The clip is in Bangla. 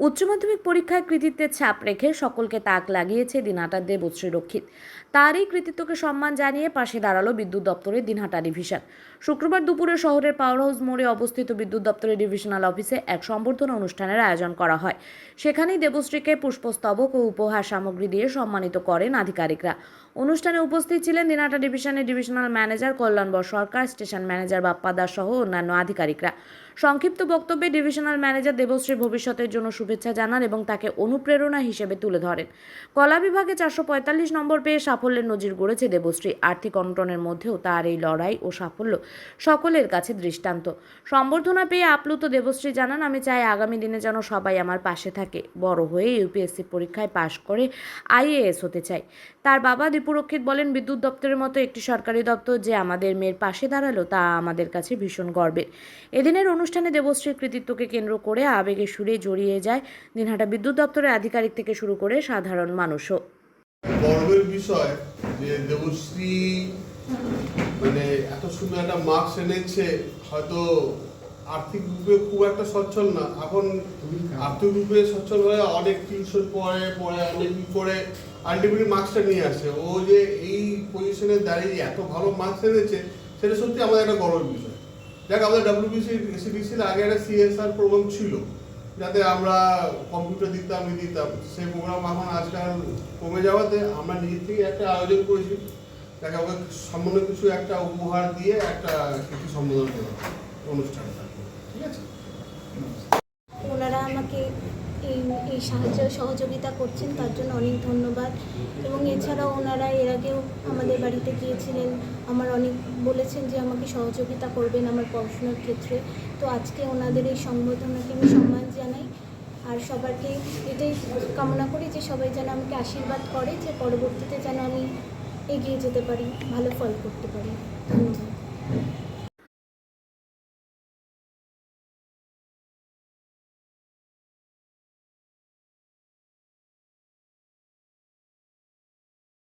উচ্চ মাধ্যমিক পরীক্ষায় কৃতিত্বের ছাপ রেখে সকলকে তাক লাগিয়েছে দিনহাটার দেবশ্রী রক্ষিত। তার এই কৃতিত্বকে সম্মান জানিয়ে পাশে দাঁড়ালো বিদ্যুৎ দপ্তরের দিনহাটা ডিভিশন। শুক্রবার দুপুরে শহরের পাওয়ার হাউস মোড়ে অবস্থিত বিদ্যুৎ দপ্তরের ডিভিশনাল অফিসে এক সম্বর্ধনা অনুষ্ঠানের আয়োজন করা হয়। সেখানেই দেবশ্রীকে পুষ্পস্তবক ও উপহার সামগ্রী দিয়ে সম্মানিত করেন আধিকারিকরা। অনুষ্ঠানে উপস্থিত ছিলেন দিনহাটা ডিভিশনের ডিভিশনাল ম্যানেজার কল্যাণ সরকার, স্টেশন ম্যানেজার বাপ্পা দাস সহ অন্যান্য আধিকারিকরা। সংক্ষিপ্ত বক্তব্যে ডিভিশনাল ম্যানেজার দেবশ্রী ভবিষ্যতের জন্য শুভেচ্ছা জানান এবং তাকে অনুপ্রেরণা হিসেবে তুলে ধরেন। কলা বিভাগে 445 নম্বর পেয়ে সাফল্যের নজির গড়েছে দেবশ্রী। আর্থিক অনটনের মধ্যেও তার এই লড়াই ও সাফল্য সকলের কাছে দৃষ্টান্ত। সম্বর্ধনা পেয়ে আপ্লুত দেবশ্রী জানান, আমি চাই আগামী দিনে যেন সবাই আমার পাশে থাকে। বড় হয়ে ইউপিএসসি পরীক্ষায় পাশ করে আইএএস হতে চাই। তার বাবা দীপু রক্ষিত বলেন, বিদ্যুৎ দপ্তরের মতো একটি সরকারি দপ্তর যে আমাদের মেয়ের পাশে দাঁড়ালো তা আমাদের কাছে ভীষণ গর্বের। এদিনের অনুষ্ঠানে দেবশ্রীর কৃতিত্বকে কেন্দ্র করে আবেগে সুরে জড়িয়ে যায় দিনহাটা বিদ্যুৎ দপ্তরের আধিকারিক থেকে শুরু করে সাধারণ মানুষও। গর্বের বিষয় যে দেবশ্রী এত সুন্দর একটা মার্কস এনেছে। হয়তো আর্থিক রূপে খুব একটা সচ্ছল না, এখন আর্থিক রূপে সচ্ছল হয়ে অনেক টিউশন পড়ে অনেক করে আলটিমেটলি মার্কসটা নিয়ে আসে। ও যে এই পজিশনে দাঁড়িয়ে এত ভালো মার্কস এনেছে সেটা সত্যি আমাদের একটা গর্বের বিষয়। দেখ, আমাদের এসিডিসির আগে একটা সিএসআর প্রোগ্রাম ছিল, যাতে আমরা কম্পিউটার দিতাম সেই প্রোগ্রাম এখন আজকাল কমে যাওয়াতে আমরা নিজের থেকে একটা আয়োজন করেছি, তাকে ওকে সামান্য কিছু একটা উপহার দিয়ে একটা কিছু সম্বোধন করা অনুষ্ঠানটা। ঠিক আছে, ওনারা আমাকে এই সাহায্য সহযোগিতা করছেন, তার জন্য অনেক ধন্যবাদ। এবং এছাড়াও ওনারা এর আগেও আমাদের বাড়িতে গিয়েছিলেন, আমার অনেক বলেছেন যে আমাকে সহযোগিতা করবেন আমার পড়াশোনার ক্ষেত্রে। তো আজকে ওনাদের এই সংবর্ধনাকে আমি সম্মান জানাই, আর সবাইকে এটাই কামনা করি যে সবাই যেন আমাকে আশীর্বাদ করে, যে পরবর্তীতে যেন আমি এগিয়ে যেতে পারি, ভালো ফল করতে পারি। ধন্যবাদ।